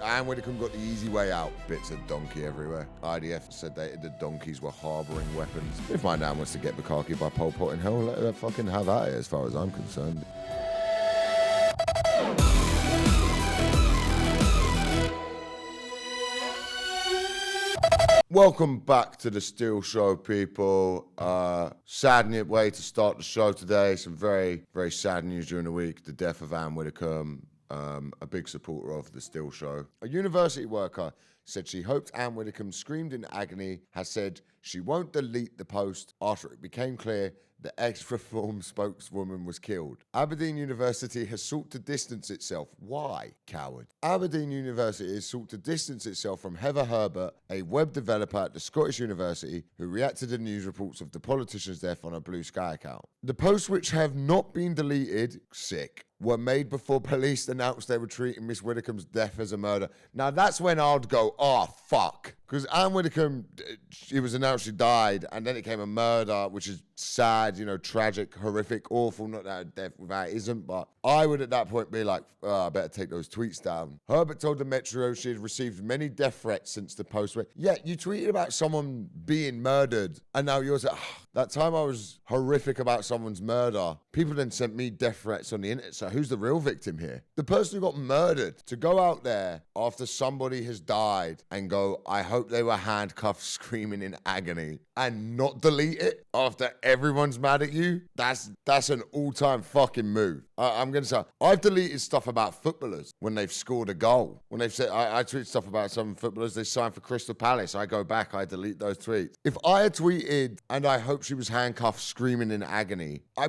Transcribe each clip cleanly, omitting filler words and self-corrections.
Ann Widdecombe got the easy way out. Bits of donkey everywhere. IDF said the donkeys were harbouring weapons. If my nan wants to get Bukkake by Pol Pot in hell, let her fucking have at it as far as I'm concerned. Welcome back to the Steel Show, people. Sad way to start the show today. Some very, very sad news during the week. The death of Ann Widdecombe, a big supporter of the Steel Show. A university worker said she hoped Ann Widdecombe screamed in agony, has said she won't delete the post after it became clear the ex-Reform spokeswoman was killed. Aberdeen University has sought to distance itself. Why, coward? Aberdeen University has sought to distance itself from Heather Herbert, a web developer at the Scottish University who reacted to news reports of the politician's death on a BlueSky account. The posts, which have not been deleted, were made before police announced they were treating Miss Widdecombe's death as a murder. Now, that's when I'd go, oh, fuck. Because Ann Widdecombe, it was announced she died, and then it came a murder, which is sad, tragic, horrific, awful. Not that death without isn't, but I would at that point be like, oh, I better take those tweets down. Herbert told the Metro she had received many death threats since the post. Yeah, you tweeted about someone being murdered, and now you're saying, that time I was horrific about someone's murder. People then sent me death threats on the internet. So who's the real victim here? The person who got murdered. To go out there after somebody has died and go, I hope they were handcuffed screaming in agony, and not delete it after everyone's mad at you. That's an all-time fucking move. I'm going to say, I've deleted stuff about footballers when they've scored a goal. When they've said, I tweet stuff about some footballers, they signed for Crystal Palace. I go back, I delete those tweets. If I had tweeted, and I hope she was handcuffed screaming in agony, I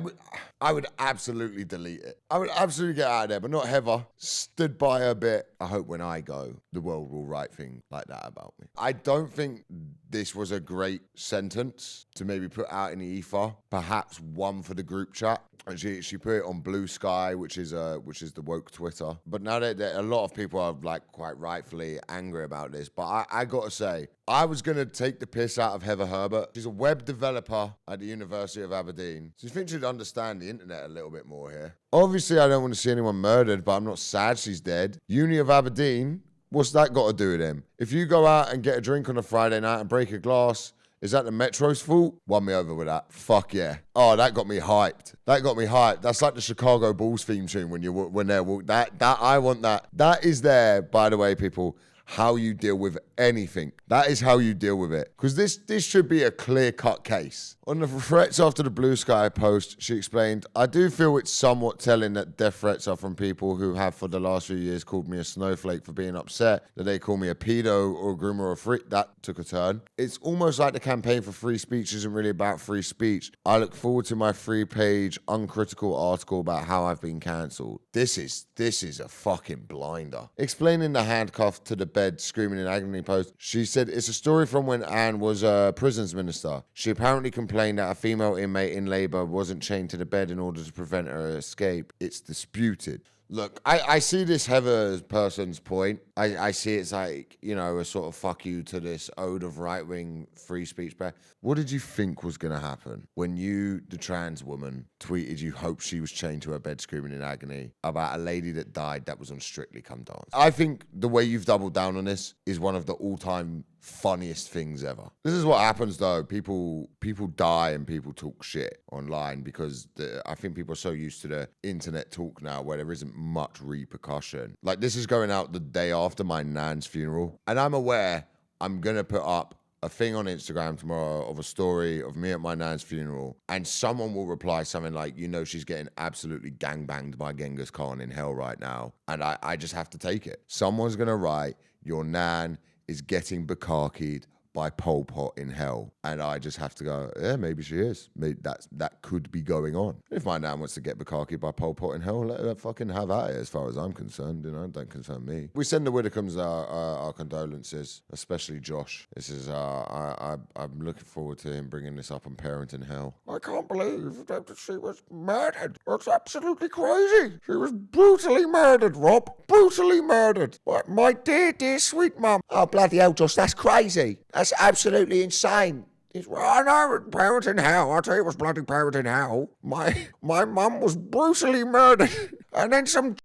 would absolutely delete it. I would absolutely get out of there, but not Heather. Stood by her bit. I hope when I go, the world will write things like that about me. I don't think this was a great sentence to maybe put out in the ether. Perhaps one for the group chat. And she put it on BlueSky, which is the woke Twitter. But now that a lot of people are quite rightfully angry about this. But I gotta say, I was gonna take the piss out of Heather Herbert. She's a web developer at the University of Aberdeen. So I think she'd understand the internet a little bit more here. Obviously, I don't want to see anyone murdered, but I'm not sad she's dead. Uni of Aberdeen, what's that got to do with him? If you go out and get a drink on a Friday night and break a glass, is that the Metro's fault? Won me over with that. Fuck yeah. Oh, that got me hyped. That's like the Chicago Bulls theme tune when they're that I want that. That is there, by the way, people. How you deal with anything. That is how you deal with it. Because this should be a clear-cut case. On the threats after the BlueSky post, she explained, I do feel it's somewhat telling that death threats are from people who have for the last few years called me a snowflake for being upset, that they call me a pedo or a groomer or a freak. That took a turn. It's almost like the campaign for free speech isn't really about free speech. I look forward to my 3-page uncritical article about how I've been cancelled. This is a fucking blinder. Explaining the handcuff to the bed screaming in agony post, she said it's a story from when Anne was a prisons minister. She apparently complained that a female inmate in labour wasn't chained to the bed in order to prevent her escape. It's disputed. Look, I see this Heather person's point. I see it's like, a sort of fuck you to this ode of right-wing free speech. But what did you think was going to happen when you, the trans woman, tweeted you hoped she was chained to her bed screaming in agony about a lady that died that was on Strictly Come Dance? I think the way you've doubled down on this is one of the all-time funniest things ever. This is what happens though. People die and people talk shit online because I think people are so used to the internet talk now where there isn't much repercussion. Like, this is going out the day after my nan's funeral, and I'm aware I'm gonna put up a thing on Instagram tomorrow of a story of me at my nan's funeral, and someone will reply something like, she's getting absolutely gangbanged by Genghis Khan in hell right now, and I just have to take it. Someone's gonna write, your nan is getting Bukkake'd by Pol Pot in hell. And I just have to go, yeah, maybe she is. Maybe that could be going on. If my nan wants to get Bukkake'd by Pol Pot in hell, let her fucking have at it as far as I'm concerned. It don't concern me. We send the Widdecombe's our condolences, especially Josh. This is, I'm looking forward to him bringing this up on Parenting Hell. I can't believe that she was murdered. It's absolutely crazy. She was brutally murdered, Rob. Brutally murdered. My dear, dear sweet mum. Oh, bloody hell, Josh, that's crazy. That's absolutely insane. I know, Parenting Hell. I tell you, it was bloody Parenting Hell. My mum was brutally murdered, and then some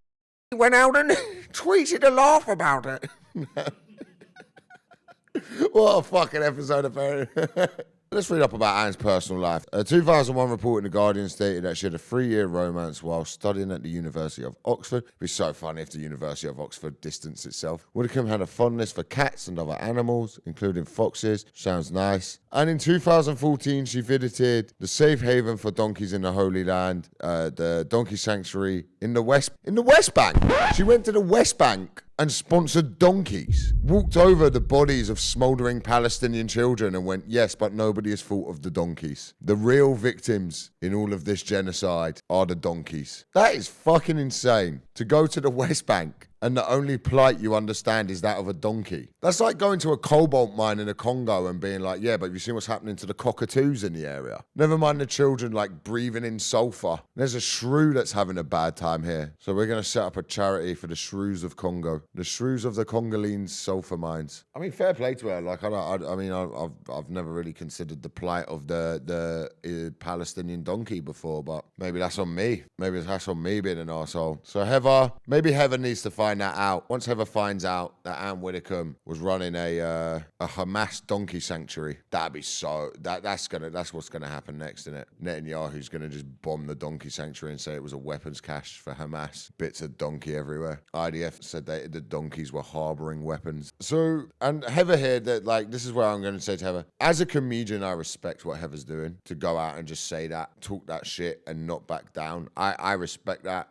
He went out and tweeted a laugh about it. What a fucking episode of Let's read up about Anne's personal life. A 2001 report in The Guardian stated that she had a 3-year romance while studying at the University of Oxford. It'd be so funny if the University of Oxford distanced itself. Widdecombe had a fondness for cats and other animals, including foxes. Sounds nice. And in 2014, she visited the safe haven for donkeys in the Holy Land, the donkey sanctuary in the West Bank. She went to the West Bank and sponsored donkeys, walked over the bodies of smouldering Palestinian children and went, yes, but nobody has thought of the donkeys. The real victims in all of this genocide are the donkeys. That is fucking insane. To go to the West Bank and the only plight you understand is that of a donkey. That's like going to a cobalt mine in the Congo and being like, yeah, but you see what's happening to the cockatoos in the area? Never mind the children like breathing in sulfur. There's a shrew that's having a bad time here. So we're going to set up a charity for the shrews of Congo. The shrews of the Congolese sulfur mines. I mean, fair play to her. Like, I've never really considered the plight of the Palestinian donkey before, but maybe that's on me. Maybe that's on me being an arsehole. So maybe Heather needs to find that out. Once Heather finds out that Ann Widdecombe was running a Hamas donkey sanctuary, that'd be so. That's what's gonna happen next, isn't it? Netanyahu's gonna just bomb the donkey sanctuary and say it was a weapons cache for Hamas. Bits of donkey everywhere. IDF said that the donkeys were harboring weapons. So, and Heather here, that like, this is where I'm gonna say to Heather, as a comedian, I respect what Heather's doing to go out and just say that, talk that shit, and not back down. I respect that.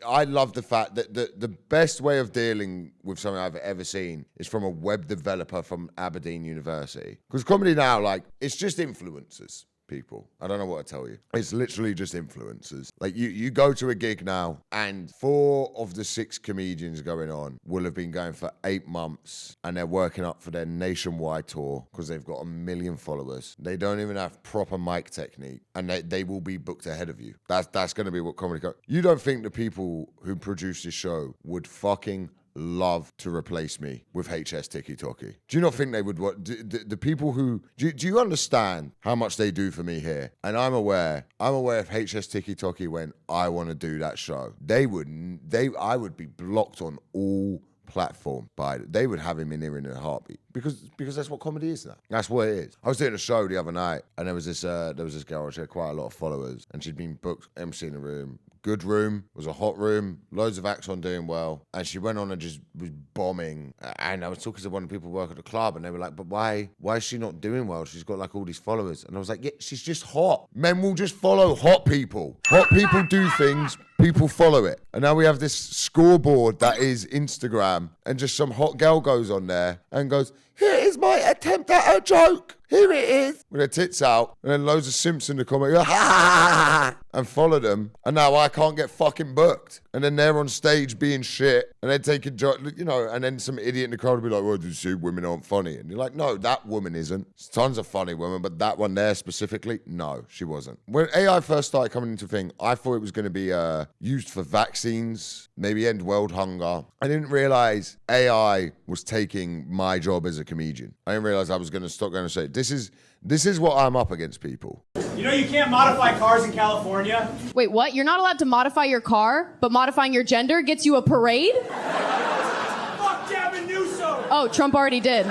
I love the fact that the best way of dealing with something I've ever seen is from a web developer from Aberdeen University. Because comedy now, like, it's just influencers. People. I don't know what to tell you. It's literally just influencers. Like you go to a gig now and 4 of the 6 comedians going on will have been going for 8 months and they're working up for their nationwide tour because they've got 1 million followers. They don't even have proper mic technique and they will be booked ahead of you. That's going to be what comedy goes. You don't think the people who produce this show would fucking love to replace me with HS Tiki Toki? Do you not think they would? The people who do you understand how much they do for me here? And I'm aware if HS Tiki Toki went, I want to do that show, I would be blocked on all platform by it. They would have him in there in a heartbeat because that's what comedy is now. That's what it is. I was doing a show the other night and there was this girl, she had quite a lot of followers and she'd been booked MC in a room. Good room, was a hot room, loads of acts on doing well, and she went on and just was bombing. And I was talking to one of the people who work at the club, and they were like, but why is she not doing well? She's got like all these followers. And I was like, yeah, she's just hot. Men will just follow hot people. Hot people do things, people follow it. And now we have this scoreboard that is Instagram, and just some hot girl goes on there and goes, here is my attempt at a joke. Here it is. With her tits out. And then loads of simps in the comment go, ha ha ha, and follow them. And now I can't get fucking booked. And then they're on stage being shit. And they're taking, and then some idiot in the crowd will be like, well, did you see women aren't funny? And you're like, no, that woman isn't. There's tons of funny women, but that one there specifically, no, she wasn't. When AI first started coming into thing, I thought it was going to be used for vaccines, maybe end world hunger. I didn't realize AI was taking my job as a comedian. I didn't realize I was going to stop going to say, this is what I'm up against, people. You know you can't modify cars in California? Wait, what? You're not allowed to modify your car, but modifying your gender gets you a parade? Fuck Gavin Newsom! Oh, Trump already did.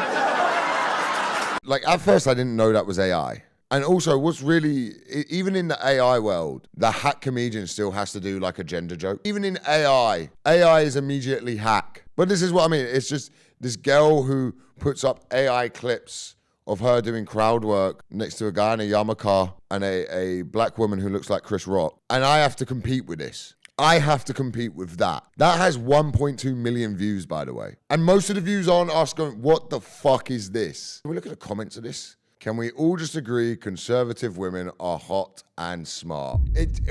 Like, at first I didn't know that was AI. And also, what's really, even in the AI world, the hack comedian still has to do like a gender joke. Even in AI is immediately hack. But this is what I mean. It's just this girl who puts up AI clips of her doing crowd work next to a guy in a yarmulke and a black woman who looks like Chris Rock. And I have to compete with this. I have to compete with that. That has 1.2 million views, by the way. And most of the views aren't us going, what the fuck is this? Can we look at the comments of this? Can we all just agree conservative women are hot and smart?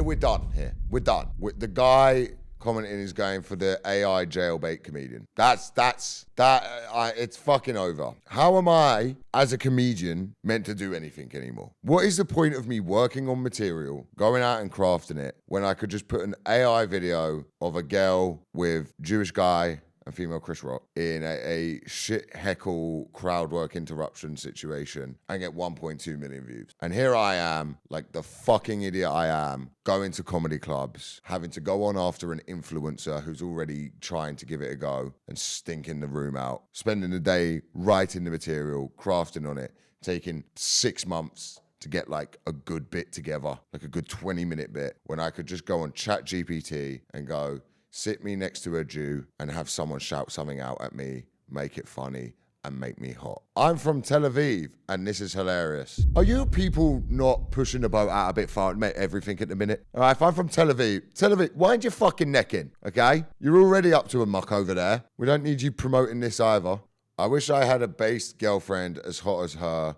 We're done here. We're done. The guy commenting is going for the AI jailbait comedian. It's fucking over. How am I, as a comedian, meant to do anything anymore? What is the point of me working on material, going out and crafting it, when I could just put an AI video of a girl with Jewish guy and female Chris Rock in a shit heckle crowd work interruption situation and get 1.2 million views. And here I am, like the fucking idiot I am, going to comedy clubs, having to go on after an influencer who's already trying to give it a go and stinking the room out, spending the day writing the material, crafting on it, taking 6 months to get like a good bit together, like a good 20-minute bit, when I could just go on ChatGPT and go, sit me next to a Jew and have someone shout something out at me, make it funny, and make me hot. I'm from Tel Aviv, and this is hilarious. Are you people not pushing the boat out a bit far and make everything at the minute? All right, if I'm from Tel Aviv, wind your fucking neck in, okay? You're already up to a muck over there. We don't need you promoting this either. I wish I had a based girlfriend as hot as her.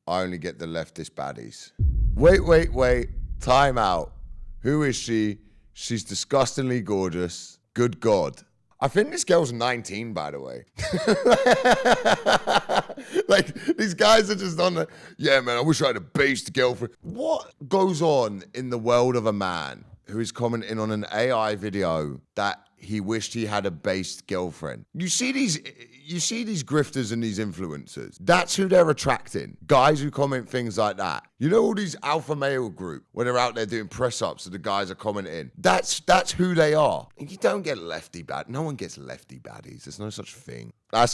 I only get the leftist baddies. Wait. Time out. Who is she? She's disgustingly gorgeous. Good God. I think this girl's 19, by the way. Like, these guys are just on the, yeah, man, I wish I had a based girlfriend. What goes on in the world of a man who is commenting on an AI video that he wished he had a based girlfriend? You see these grifters and these influencers. That's who they're attracting. Guys who comment things like that. You know, all these alpha male group, when they're out there doing press ups and the guys are commenting. That's who they are. You don't get lefty bad. No one gets lefty baddies. There's no such thing. That's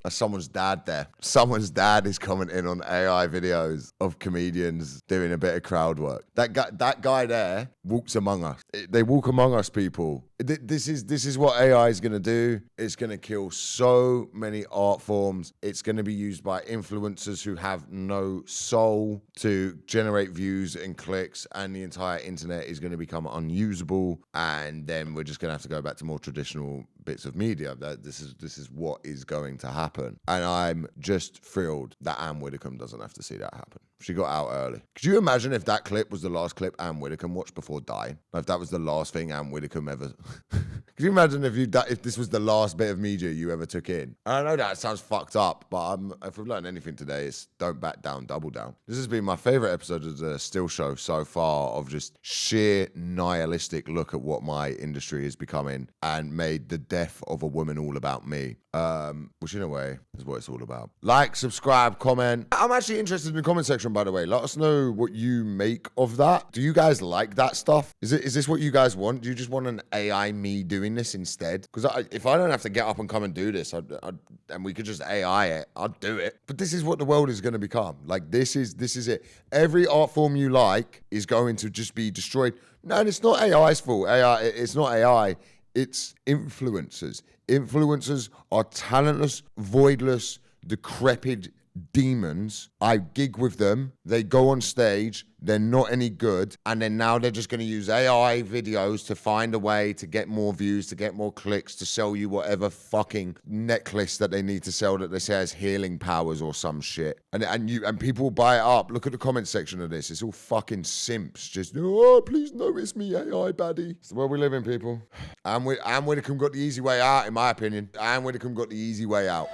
someone's dad there. Someone's dad is commenting on AI videos of comedians doing a bit of crowd work. That guy there walks among us. They walk among us, people. This is what AI is going to do. It's going to kill so many art forms. It's going to be used by influencers who have no soul to generate views and clicks, and the entire internet is going to become unusable. And then we're just going to have to go back to more traditional bits of media. This is what is going to happen. And I'm just thrilled that Ann Widdecombe doesn't have to see that happen. She got out early. Could you imagine if that clip was the last clip Ann Widdecombe watched before dying? If that was the last thing Ann Widdecombe ever... Could you imagine if this was the last bit of media you ever took in? And I know that sounds fucked up, but if we've learned anything today, it's don't back down, double down. This has been my favorite episode of the Still Show so far, of just sheer nihilistic look at what my industry is becoming and made the death of a woman all about me. Which in a way is what it's all about. Like, subscribe, comment. I'm actually interested in the comment section, by the way. Let us know what you make of that. Do you guys like that stuff? Is this what you guys want? Do you just want an AI me doing this instead? Because if I don't have to get up and come and do this, and we could just AI it, I'd do it. But this is what the world is going to become. Like, this is it. Every art form you like is going to just be destroyed. No, and it's not AI's fault. It's not AI. It's influencers. Influencers are talentless, voidless, decrepit demons. I gig with them. They go on stage. They're not any good. And then now they're just going to use AI videos to find a way to get more views, to get more clicks, to sell you whatever fucking necklace that they need to sell that they say has healing powers or some shit. And people will buy it up. Look at the comment section of this. It's all fucking simps. Just, oh, please notice me, AI baddie. It's the world we live in, people. Ann Widdecombe got the easy way out, in my opinion. Ann Widdecombe got the easy way out.